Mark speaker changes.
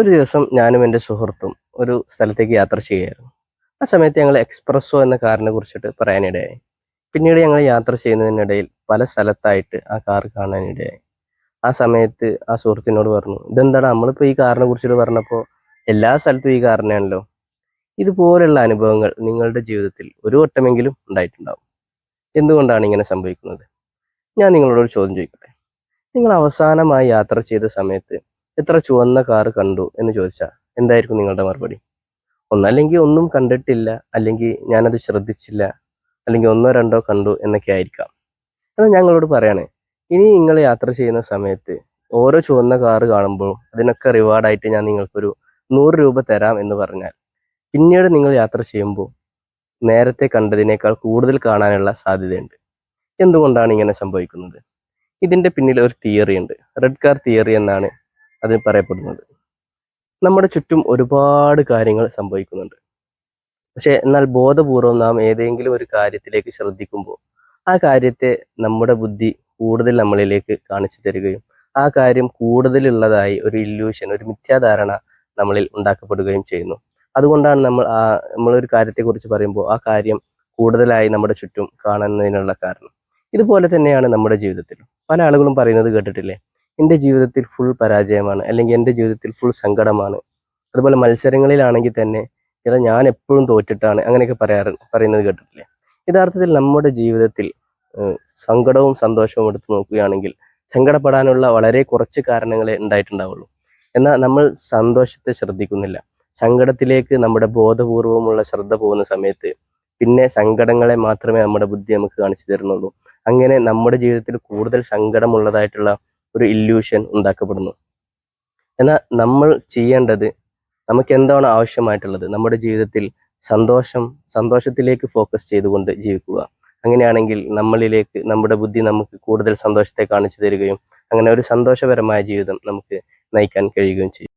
Speaker 1: ഒരു ദിവസം ഞാനും എൻ്റെ സുഹൃത്തും ഒരു സ്ഥലത്തേക്ക് യാത്ര ചെയ്യുകയായിരുന്നു. ആ സമയത്ത് ഞങ്ങൾ എക്സ്പ്രസ്സോ എന്ന കാറിനെ കുറിച്ചിട്ട് പറയാനിടയായി. പിന്നീട് ഞങ്ങൾ യാത്ര ചെയ്യുന്നതിനിടയിൽ പല സ്ഥലത്തായിട്ട് ആ കാർ കാണാനിടയായി. ആ സമയത്ത് ആ സുഹൃത്തിനോട് പറഞ്ഞു, ഇതെന്താടാ നമ്മളിപ്പോൾ ഈ കാറിനെ കുറിച്ചിട്ട് പറഞ്ഞപ്പോൾ എല്ലാ സ്ഥലത്തും ഈ കാറിനാണല്ലോ. ഇതുപോലുള്ള അനുഭവങ്ങൾ നിങ്ങളുടെ ജീവിതത്തിൽ ഒരു വട്ടമെങ്കിലും ഉണ്ടായിട്ടുണ്ടാവും. എന്തുകൊണ്ടാണ് ഇങ്ങനെ സംഭവിക്കുന്നത്? ഞാൻ നിങ്ങളോട് ഒരു ചോദ്യം ചോദിക്കട്ടെ. നിങ്ങൾ അവസാനമായി യാത്ര ചെയ്ത സമയത്ത് എത്ര ചുവന്ന കാറ് കണ്ടു എന്ന് ചോദിച്ചാൽ എന്തായിരിക്കും നിങ്ങളുടെ മറുപടി? ഒന്നല്ലെങ്കിൽ ഒന്നും കണ്ടിട്ടില്ല, അല്ലെങ്കിൽ ഞാനത് ശ്രദ്ധിച്ചില്ല, അല്ലെങ്കിൽ ഒന്നോ രണ്ടോ കണ്ടു എന്നൊക്കെ ആയിരിക്കാം. എന്നാൽ ഞങ്ങളോട് പറയാണ്, ഇനി നിങ്ങൾ യാത്ര ചെയ്യുന്ന സമയത്ത് ഓരോ ചുവന്ന കാറ് കാണുമ്പോഴും അതിനൊക്കെ റിവാർഡായിട്ട് ഞാൻ നിങ്ങൾക്കൊരു 100 രൂപ തരാം എന്ന് പറഞ്ഞാൽ പിന്നീട് നിങ്ങൾ യാത്ര ചെയ്യുമ്പോൾ നേരത്തെ കണ്ടതിനേക്കാൾ കൂടുതൽ കാണാനുള്ള സാധ്യതയുണ്ട്. എന്തുകൊണ്ടാണ് ഇങ്ങനെ സംഭവിക്കുന്നത്? ഇതിന്റെ പിന്നിൽ ഒരു തിയറി ഉണ്ട്. റെഡ് കാർ തിയറി എന്നാണ് അത് പറയപ്പെടുന്നത്. നമ്മുടെ ചുറ്റും ഒരുപാട് കാര്യങ്ങൾ സംഭവിക്കുന്നുണ്ട്. പക്ഷെ എന്നാൽ ബോധപൂർവം നാം ഏതെങ്കിലും ഒരു കാര്യത്തിലേക്ക് ശ്രദ്ധിക്കുമ്പോൾ ആ കാര്യത്തെ നമ്മുടെ ബുദ്ധി കൂടുതൽ നമ്മളിലേക്ക് കാണിച്ചു തരികയും ആ കാര്യം കൂടുതലുള്ളതായി ഒരു ഇല്യൂഷൻ, ഒരു മിഥ്യാധാരണ നമ്മളിൽ ഉണ്ടാക്കപ്പെടുകയും ചെയ്യുന്നു. അതുകൊണ്ടാണ് നമ്മളൊരു കാര്യത്തെക്കുറിച്ച് പറയുമ്പോൾ ആ കാര്യം കൂടുതലായി നമ്മുടെ ചുറ്റും കാണുന്നതിനുള്ള കാരണം. ഇതുപോലെ തന്നെയാണ് നമ്മുടെ ജീവിതത്തിൽ. പല ആളുകളും പറയുന്നത് കേട്ടിട്ടില്ലേ, എൻ്റെ ജീവിതത്തിൽ ഫുൾ പരാജയമാണ്, അല്ലെങ്കിൽ എൻ്റെ ജീവിതത്തിൽ ഫുൾ സങ്കടമാണ്. അതുപോലെ മത്സരങ്ങളിലാണെങ്കിൽ തന്നെ ഇതാ ഞാൻ എപ്പോഴും തോറ്റിട്ടാണ്, അങ്ങനെയൊക്കെ പറയുന്നത് കേട്ടിട്ടില്ലേ. യഥാർത്ഥത്തിൽ നമ്മുടെ ജീവിതത്തിൽ സങ്കടവും സന്തോഷവും എടുത്ത് നോക്കുകയാണെങ്കിൽ സങ്കടപ്പെടാനുള്ള വളരെ കുറച്ച് കാരണങ്ങളെ ഉണ്ടായിട്ടുണ്ടാവുള്ളൂ. എന്നാൽ നമ്മൾ സന്തോഷത്തെ ശ്രദ്ധിക്കുന്നില്ല. സങ്കടത്തിലേക്ക് നമ്മുടെ ബോധപൂർവമുള്ള ശ്രദ്ധ പോകുന്ന സമയത്ത് പിന്നെ സങ്കടങ്ങളെ മാത്രമേ നമ്മുടെ ബുദ്ധി നമുക്ക് കാണിച്ചു തരുന്നുള്ളൂ. അങ്ങനെ നമ്മുടെ ജീവിതത്തിൽ കൂടുതൽ സങ്കടമുള്ളതായിട്ടുള്ള ഒരു ഇല്യൂഷൻ ഉണ്ടാക്കപ്പെടുന്നു. എന്നാൽ നമ്മൾ ചെയ്യേണ്ടത്, നമുക്ക് എന്താണ് ആവശ്യമായിട്ടുള്ളത്, നമ്മുടെ ജീവിതത്തിൽ സന്തോഷത്തിലേക്ക് ഫോക്കസ് ചെയ്തുകൊണ്ട് ജീവിക്കുക. അങ്ങനെയാണെങ്കിൽ നമ്മളിലേക്ക് നമ്മുടെ ബുദ്ധി നമുക്ക് കൂടുതൽ സന്തോഷത്തെ കാണിച്ചു തരികയും അങ്ങനെ ഒരു സന്തോഷപരമായ ജീവിതം നമുക്ക് നയിക്കാൻ കഴിയുകയും ചെയ്യും.